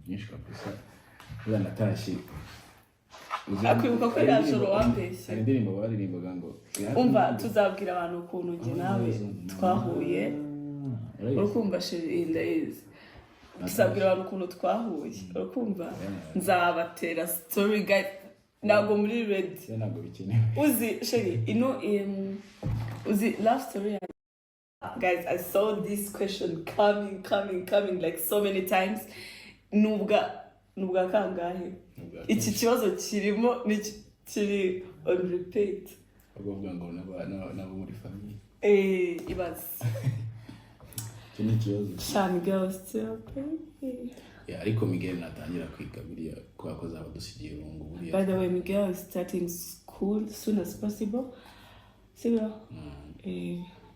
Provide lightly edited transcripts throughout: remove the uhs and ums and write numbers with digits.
byinshi kabisa uza natashye akwibuka ko yajoro wambeshye hari indirimbo baririmbaga ngo umva tuzabwira abantu ukuntu njye nawe twahuye urukumva shiri tuzabwira abantu ukuntu twahuye urukumva nzabatera story guys ntabwo muri ready ntabwo bikenewe uzi shiri uzi love story guys I saw this question coming like so many times nubwa kangahe iki kibazo kirimo kiri on repeat bavuga ngo nabo muri family ibaze kini kibazo sha Miguel still baby ariko Miguel natangira kwiga buriya kwa ko zaba dusigiye rungu buriya by the way Miguel is starting school soon as possible sibyo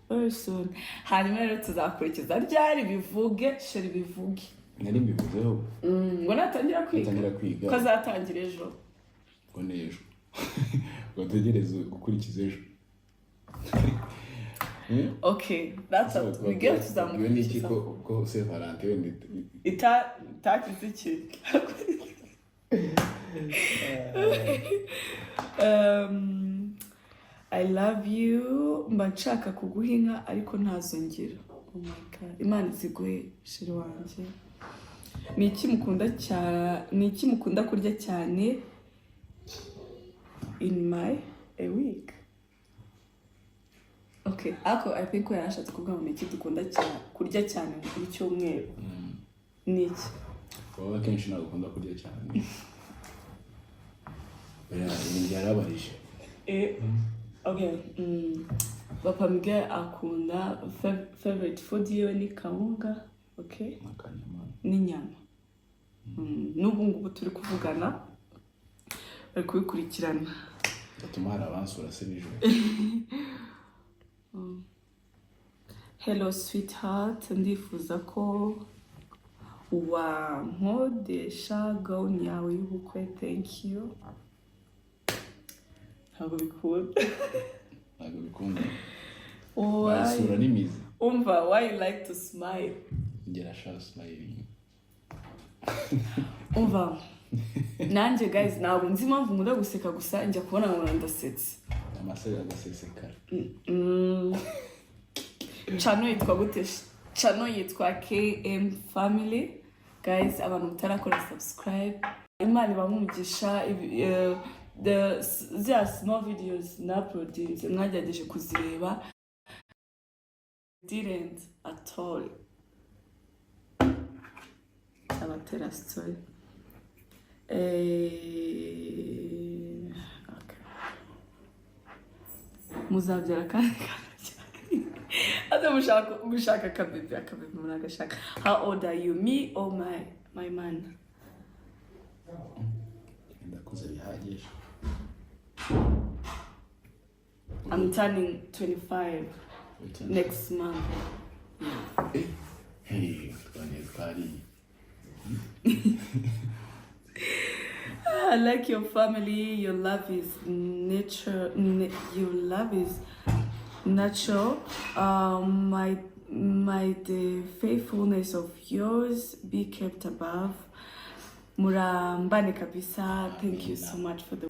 very soon hanyuma rero tuzakurikiza ryari bivuge sheri bivuge nari mbivuzeho ngo natangira kwiga kazatangira ejo ngo nejo bategereze gukurikiza ejo okay that's what we get to them ni iki ko se Valentine wende takiziki I love you mbashaka kuguhinga ariko ntazongera oh my god Imana iziguhe shiri wanje ni iki mukunda kurya cyane in my a week okay ako I think we yarashatse kuvuga ngo ni iki dukunda kurya cyane kuri cyumweru ni iki wowe kenshi ntabwo ukunda kurya cyane ni yarabarije okay Papa Miguel akunda favorite food yiwe ni kawunga okay n'inyama n'ubu ngubu turi kuvugana bari kubikurikirana gatuma hari abansura se bijo hello sweetheart ndifuza ko wankodesha gown yawe y'ubukwe thank you ntabwo bikunda basura n'imizi umva why you like to smile ngera sha smiling umva nanjye guys ntabwo nzi impamvu nkunda guseka gusa njya kubona ngo ndasetse amasega agasesekara channel yitwa gute channel yitwa KM Family guys abantu mutarakora subscribe Imana ibamumugisha the small videos na uploaded mwajyageje kuzireba didn't at all abatera story okay muzabyara kandi ata mushaka kabebe muragashaka how old are you me or my man ndakuze bihagije I'm turning 25 next month. Hey, I like your family. Your love is nature. Your love is natural. The faithfulness of yours be kept above. Murambane kabisa. Thank you so much for the.